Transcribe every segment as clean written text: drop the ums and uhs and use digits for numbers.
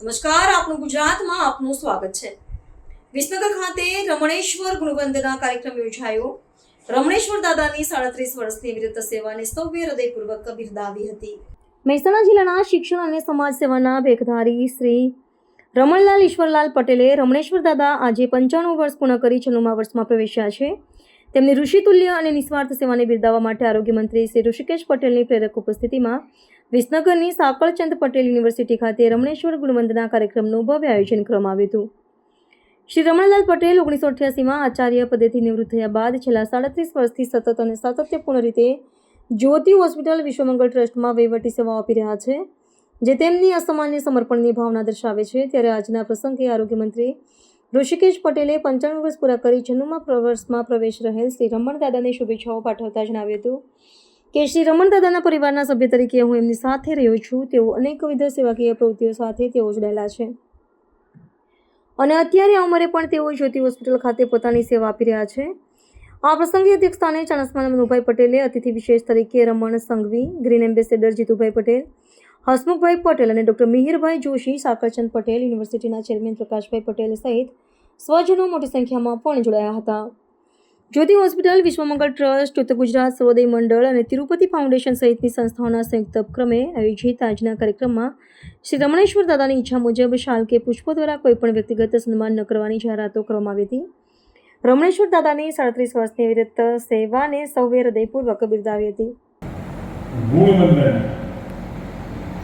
નમસ્કાર, આપનું ગુજરાતમાં આપનું સ્વાગત છે। વિસનગર ખાતે રમણેશ્વર ગુણવંદના કાર્યક્રમ યોજાયો। રમણેશ્વર દાદાની 37 વર્ષની વિરત સેવાને સૌએ હૃદયપૂર્વક બિરદાવી હતી। મહેસાણા જિલ્લાના શિક્ષણ અને સમાજ સેવાના ભેખધારી શ્રી રમણલાલ ઈશ્વરલાલ પટેલે રમણેશ્વર દાદા આજે 95 વર્ષ પૂર્ણ કરી 96મા વર્ષમાં પ્રવેશ્યા છે। તેમની ઋષિતુલ્ય અને નિસ્વાર્થ સેવાને બિરદાવવા માટે આરોગ્ય મંત્રી શ્રી ઋષિકેશ પટેલની પ્રેરક ઉપસ્થિતિમાં વિસનગરની સાકળચંદ પટેલ યુનિવર્સિટી ખાતે રમણેશ્વર ગુણવંદના કાર્યક્રમનું ભવ્ય આયોજન કરવામાં આવ્યું હતું। શ્રી રમણલાલ પટેલ 1988માં આચાર્ય પદેથી નિવૃત્ત થયા બાદ છેલ્લા 37 વર્ષથી સતત અને સાતત્યપૂર્ણ રીતે જ્યોતિ હોસ્પિટલ વિશ્વમંગલ ટ્રસ્ટમાં વહીવટી સેવાઓ આપી રહ્યા છે, જે તેમની અસામાન્ય સમર્પણની ભાવના દર્શાવે છે। ત્યારે આજના પ્રસંગે આરોગ્ય મંત્રી ઋષિકેશ પટેલે 95 વર્ષ પૂરા કરી 96મા વર્ષમાં પ્રવેશ રહેલ શ્રી રમણ દાદાને શુભેચ્છાઓ પાઠવતા જણાવ્યું હતું કે શ્રી રમણ દાદાના પરિવારના સભ્ય તરીકે હું એમની સાથે રહ્યો છું। તેઓ અનેકવિધ સેવાકીય પ્રવૃત્તિઓ સાથે તેઓ જોડાયેલા છે અને અત્યારે આ ઉંમરે પણ તેઓ જ્યોતિ હોસ્પિટલ ખાતે પોતાની સેવા આપી રહ્યા છે। આ પ્રસંગે અધ્યક્ષ સ્થાને ચાણસ્માના મનુભાઈ પટેલે, અતિથિ વિશેષ તરીકે રમણ સંઘવી, ગ્રીન એમ્બેસેડર જીતુભાઈ પટેલ, હસમુખભાઈ પટેલ અને ડૉક્ટર મિહિરભાઈ જોશી, સાકળચંદ પટેલ, યુનિવર્સિટીના ચેરમેન પ્રકાશભાઈ પટેલ સહિત સ્વજનો મોટી સંખ્યામાં પણ જોડાયા હતા। જ્યોતિ હોસ્પિટલ, વિશ્વમંગલ ટ્રસ્ટ, ઉત્તર ગુજરાત સર્વોદય મંડળ અને તિરુપતિ ફાઉન્ડેશન સહિતની સંસ્થાઓના સંયુક્ત ઉપક્રમે આયોજિત આજના કાર્યક્રમમાં શ્રી રમણેશ્વર દાદાની ઈચ્છા મુજબ શાલ કે પુષ્પો દ્વારા કોઈપણ વ્યક્તિગત સન્માન ન કરવાની જાહેરાતો કરવામાં આવી હતી। રમણેશ્વર દાદાની 37 વર્ષની વિરત સેવાને સૌએ હૃદયપૂર્વક બિરદાવી હતી। ગુણવંદન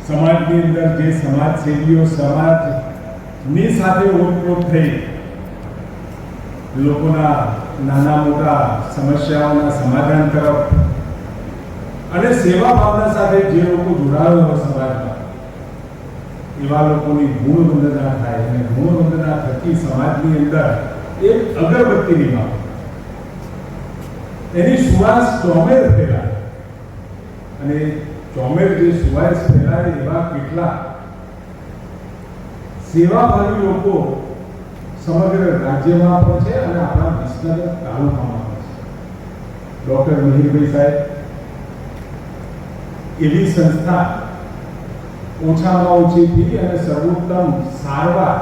સમાજની અંદર જે સમાજ સેવીઓ સમાજની સાથે ઓતપ્રોત થઈ લોકોના નાના મોટા સમસ્યાઓના સમાધાન તરફ અને સેવા ભાવના સાથે જે લોકો જોડાયેલા હોય સમાજમાં, એવા લોકોની ગુણવંદના થાય અને ગુણવંદના થકી સમાજની અંદર એક અગરબત્તીની ભાવ એની સુવાસ ચોમેર ફેલાય અને ચોમેર જે સુવાસ ફેલાય એવા કેટલા સેવાભાવી લોકો સમગ્ર રાજ્યમાં પણ છે અને આપણા વિસનગર તાલુકામાં પણ છે। ડૉક્ટર મિહિરભાઈ સાહેબ એવી સંસ્થા ઓછામાં ઓછી ફી અને સર્વોત્તમ સારવાર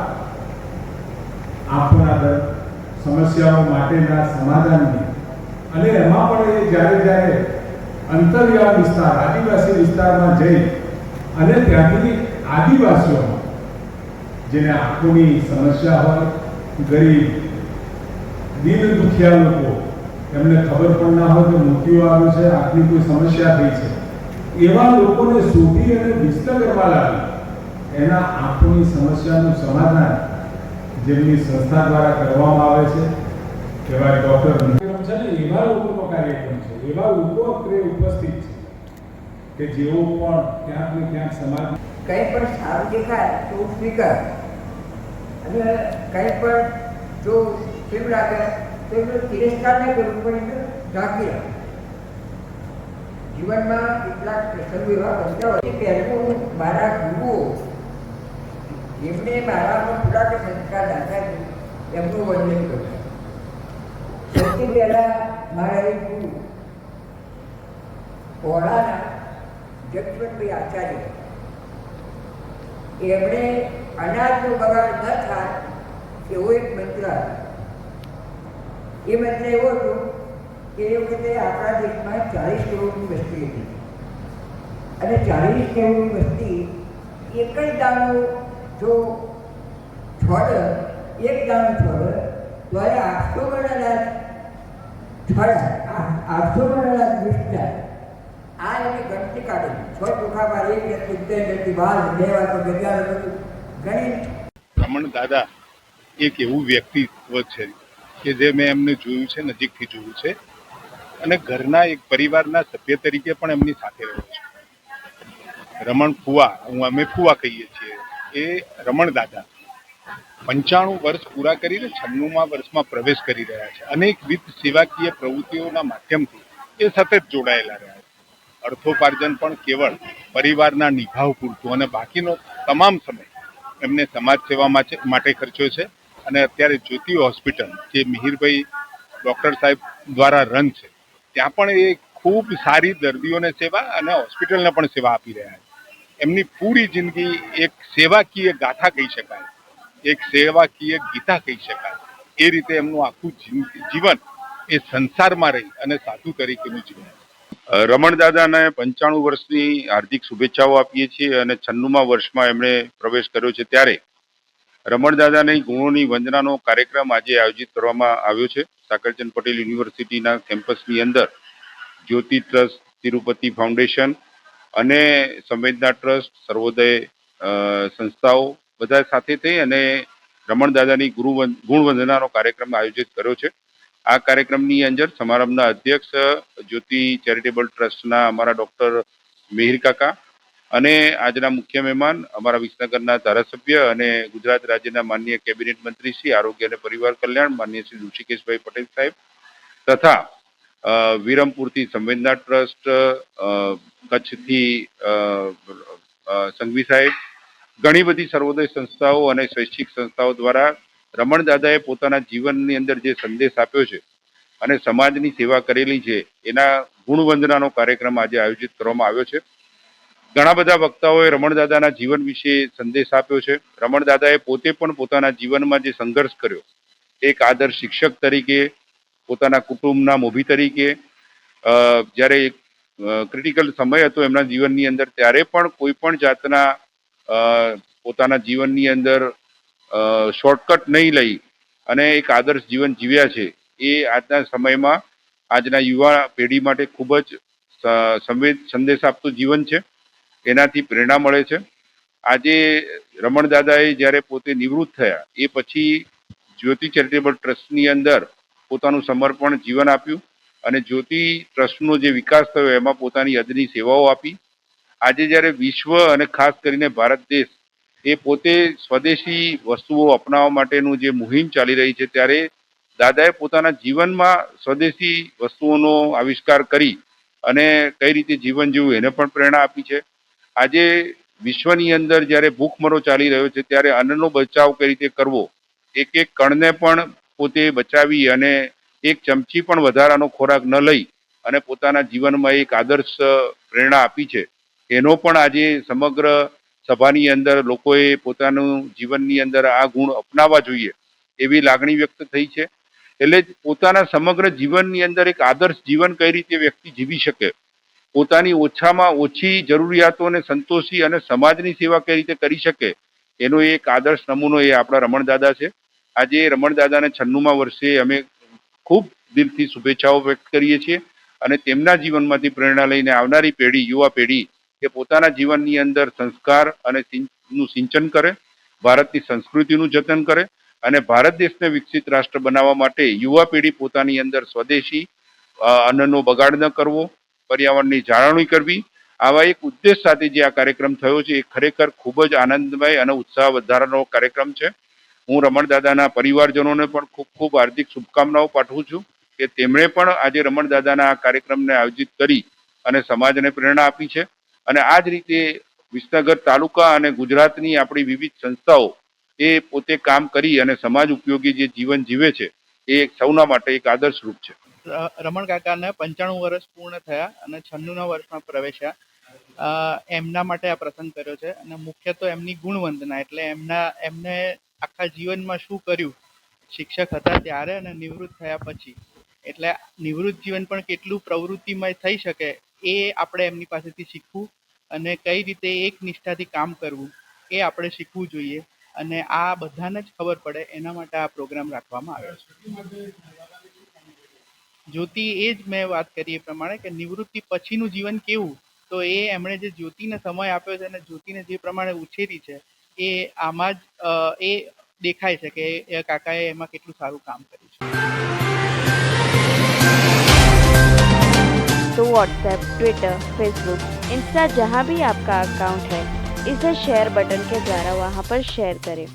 આંખોના સમસ્યાઓ માટેના સમાધાનની અને એમાં પણ એ જ્યારે અંતરિયાળ વિસ્તાર આદિવાસી વિસ્તારમાં જઈ અને ત્યાંથી આદિવાસીઓમાં જેને આંખોની સમસ્યા હોય, ગરીબ દિન દુખિયા લોકો, એમને ખબર પણ ના હોય કે મોતિયો આવ્યો છે, આંખની કોઈ સમસ્યા થઈ છે, એવા લોકોને શોધી અને વિસનગરમાં લાવી એના આંખોની સમસ્યાનું સમાધાન જેમની સંસ્થા દ્વારા કરવામાં આવે છે એવા ડૉક્ટર છે ને એવા લોકોનો કાર્યક્રમ છે, એવા લોકો અત્રે ઉપસ્થિત છે કે જેઓ પણ ક્યાંક ને ક્યાંક સમાજ કંઈ પણ સારું દેખાય તો સ્વીકાર અને કંઈ પણ જો કેવું લાગે તો એનો તિરસ્કાર ન કરવું પણ ઢાંકી રાખે। જીવનમાં કેટલાક પ્રસંગો એવા બનતા હોય પહેલું મારા ગુરુઓ એમને મારામાં થોડાક સંસ્કાર દાખલા એમનું વર્ણન કર્યું। સૌથી પહેલાં મારા એક ગુરુ પોળાના જગવંતભાઈ આચાર્ય, એમણે અનાજનો બગાડ ન થાય એવો એક મંત્ર આપ્યો। એ મંત્ર એવો હતો કે એ વખતે આપણા દેશમાં 40 કરોડની વસ્તી હતી અને 40 કરોડની વસ્તી એક જ દાણો જો છોડ, એક દાણો છોડ તો એ 800 મણ અનાજ છોડ, 800 મણ અનાજ વેસ્ટ થાય। આ એની ગણતરી કાઢી 6 ચોખામાં એક વ્યક્તિ 12 2 વાર તો 11 ગણી। રમણ દાદા એક એવું વ્યક્તિત્વ છે કે જે મેં એમને જોયું છે, નજીકથી જોયું છે અને ઘરના એક પરિવારના સભ્ય તરીકે પણ એમની સાથે રહ્યો છું। રમણ ફુવા, અમે ફુવા કહીએ છીએ, એ રમણ દાદા 95 વર્ષ પૂરા કરીને 96મા વર્ષમાં પ્રવેશ કરી રહ્યા છે। અનેકવિધ સેવાકીય પ્રવૃત્તિઓના માધ્યમથી એ સતત જોડાયેલા રહ્યા છે। અર્થોપાર્જન પણ કેવળ પરિવારના નિભાવ પૂરતું અને બાકીનો તમામ સમય એમને સમાજ સેવા માટે ખર્ચ્યો છે અને અત્યારે જ્યોતિ હોસ્પિટલ જે મિહિરભાઈ ડૉક્ટર સાહેબ દ્વારા રન છે ત્યાં પણ એ ખૂબ સારી દર્દીઓને સેવા અને હોસ્પિટલને પણ સેવા આપી રહ્યા છે। એમની પૂરી જિંદગી એક સેવાકીય ગાથા કહી શકાય, એક સેવાકીય ગીતા કહી શકાય. એ રીતે એમનું આખું જીવન એ સંસારમાં રહી અને સાધુ તરીકેનું જીવન. રમણ દાદાને 95 વર્ષની હાર્દિક શુભેચ્છાઓ આપીએ છીએ અને 96મા વર્ષમાં એમણે પ્રવેશ કર્યો છે. ત્યારે રમણ દાદાની ગુણોની વંદનાનો કાર્યક્રમ આજે આયોજિત કરવામાં આવ્યો છે. સાકરચંદ પટેલ યુનિવર્સિટીના કેમ્પસની અંદર જ્યોતિ ટ્રસ્ટ, તિરુપતિ ફાઉન્ડેશન અને સંવેદના ટ્રસ્ટ, સર્વોદય સંસ્થાઓ બધા સાથે થઈ અને રમણ દાદાની ગુણ વંદનાનો કાર્યક્રમ આયોજિત કર્યો છે. આ કાર્યક્રમની અંદર સમારંભના અધ્યક્ષ જ્યોતિ ચેરિટેબલ ટ્રસ્ટના અમારા ડોક્ટર મિહિર કાકા અને આજના મુખ્ય મહેમાન અમારા વિસનગરના ધારાસભ્ય અને ગુજરાત રાજ્યના માનનીય કેબિનેટ મંત્રી શ્રી આરોગ્ય અને પરિવાર કલ્યાણ માનનીય શ્રી ઋષિકેશભાઈ પટેલ સાહેબ તથા વિરમપુરથી સંવેદના ટ્રસ્ટ, કચ્છથી સંઘવી સાહેબ, ઘણી બધી સર્વોદય સંસ્થાઓ અને સ્વૈચ્છિક સંસ્થાઓ દ્વારા રમણ દાદાએ પોતાના જીવનની અંદર જે સંદેશ આપ્યો છે અને સમાજની સેવા કરેલી છે એના ગુણવંદનાનો કાર્યક્રમ આજે આયોજિત કરવામાં આવ્યો છે. ઘણા બધા વક્તાઓએ રમણ દાદાના જીવન વિશે સંદેશ આપ્યો છે. રમણ દાદાએ પોતે પણ પોતાના જીવનમાં જે સંઘર્ષ કર્યો, એક આદર્શ શિક્ષક તરીકે, પોતાના કુટુંબના મોભી તરીકે, જ્યારે ક્રિટિકલ સમય હતો એમના જીવનની અંદર ત્યારે પણ કોઈ પણ જાતના પોતાના જીવનની અંદર શોર્ટકટ નહીં લઈ અને એક આદર્શ જીવન જીવ્યા છે. એ આજના સમયમાં આજના યુવા પેઢી માટે ખૂબ જ સંદેશ આપતું જીવન છે. એનાથી પ્રેરણા મળે છે. આજે રમણ દાદાએ જ્યારે પોતે નિવૃત્ત થયા એ પછી જ્યોતિ ચેરિટેબલ ટ્રસ્ટની અંદર પોતાનું સમર્પણ જીવન આપ્યું અને જ્યોતિ ટ્રસ્ટનો જે વિકાસ થયો એમાં પોતાની અદની સેવાઓ આપી. આજે જ્યારે વિશ્વ અને ખાસ કરીને ભારત દેશ એ પોતે સ્વદેશી વસ્તુઓ અપનાવવા માટેનું જે મુહિમ ચાલી રહી છે ત્યારે દાદાએ પોતાના જીવનમાં સ્વદેશી વસ્તુઓનો આવિષ્કાર કરી અને કઈ રીતે જીવન જીવવું એને પણ પ્રેરણા આપી છે. આજે વિશ્વની અંદર જ્યારે ભૂખમરો ચાલી રહ્યો છે ત્યારે અન્નનો બચાવ કઈ રીતે કરવો, એક એક કણને પણ પોતે બચાવી અને એક ચમચી પણ વધારાનો ખોરાક ન લઈ અને પોતાના જીવનમાં એક આદર્શ પ્રેરણા આપી છે. એનો પણ આજે સમગ્ર સભાની અંદર લોકોએ પોતાનું જીવનની અંદર આ ગુણ અપનાવવા જોઈએ એવી લાગણી વ્યક્ત થઈ છે. એટલે પોતાના સમગ્ર જીવનની અંદર એક આદર્શ જીવન કઈ રીતે વ્યક્તિ જીવી શકે, પોતાની ઓછામાં ઓછી જરૂરિયાતોને સંતોષી અને સમાજની સેવા કઈ રીતે કરી શકે એનો એક આદર્શ નમૂનો એ આપણા રમણ દાદા છે. આજે રમણ દાદાને 96મા વર્ષે અમે ખૂબ દિલથી શુભેચ્છાઓ વ્યક્ત કરીએ છીએ અને તેમના જીવનમાંથી પ્રેરણા લઈને આવનારી પેઢી, યુવા પેઢી કે પોતાના જીવનની અંદર સંસ્કાર અને નું સિંચન કરે, ભારતની સંસ્કૃતિનું જતન કરે અને ભારત દેશને વિકસિત રાષ્ટ્ર બનાવવા માટે યુવા પેઢી પોતાની અંદર સ્વદેશી અન્નનો બગાડ ન કરવો, પર્યાવરણની જાળવણી કરવી, આવા એક ઉદ્દેશ સાથે જે આ કાર્યક્રમ થયો છે એ ખરેખર ખૂબ જ આનંદમય અને ઉત્સાહ વધારવાનો કાર્યક્રમ છે. હું રમણ દાદાના પરિવારજનોને પણ ખૂબ ખૂબ હાર્દિક શુભકામનાઓ પાઠવું છું કે તેમણે પણ આજે રમણ દાદાના આ કાર્યક્રમને આયોજિત કરી અને સમાજને પ્રેરણા આપી છે. અને આ જ રીતે વિસનગર તાલુકા અને ગુજરાતની આપણી વિવિધ સંસ્થાઓ એ પોતે કામ કરી અને સમાજ ઉપયોગી જે જીવન જીવે છે એ સૌના માટે એક આદર્શરૂપ છે. રમણ કાકાને 95 વર્ષ પૂર્ણ થયા અને 96ના વર્ષમાં પ્રવેશ્યા. એમના માટે આ પ્રસંગ કર્યો છે અને મુખ્ય તો એમની ગુણવંદના, એટલે એમને આખા જીવનમાં શું કર્યું, શિક્ષક હતા ત્યારે અને નિવૃત્ત થયા પછી, એટલે નિવૃત્ત જીવન પણ કેટલું પ્રવૃત્તિમય થઈ શકે એ આપણે એમની પાસેથી શીખવું અને કઈ રીતે એક નિષ્ઠાથી કામ કરવું એ આપણે શીખવું જોઈએ અને આ બધાને જ ખબર પડે એના માટે આ પ્રોગ્રામ રાખવામાં આવ્યો છે. જ્યોતિ, એ જ મેં વાત કરી એ પ્રમાણે કે નિવૃત્તિ પછીનું જીવન કેવું, તો એ એમણે જે જ્યોતિને સમય આપ્યો છે અને જ્યોતિને જે પ્રમાણે ઉછેરી છે એ આમાં જ એ દેખાય છે કે એ કાકાએ એમાં કેટલું સારું કામ કર્યું છે. तो व्हाट्सएप, ट्विटर, फेसबुक, इंस्टा जहाँ भी आपका अकाउंट है इसे शेयर बटन के द्वारा वहाँ पर शेयर करें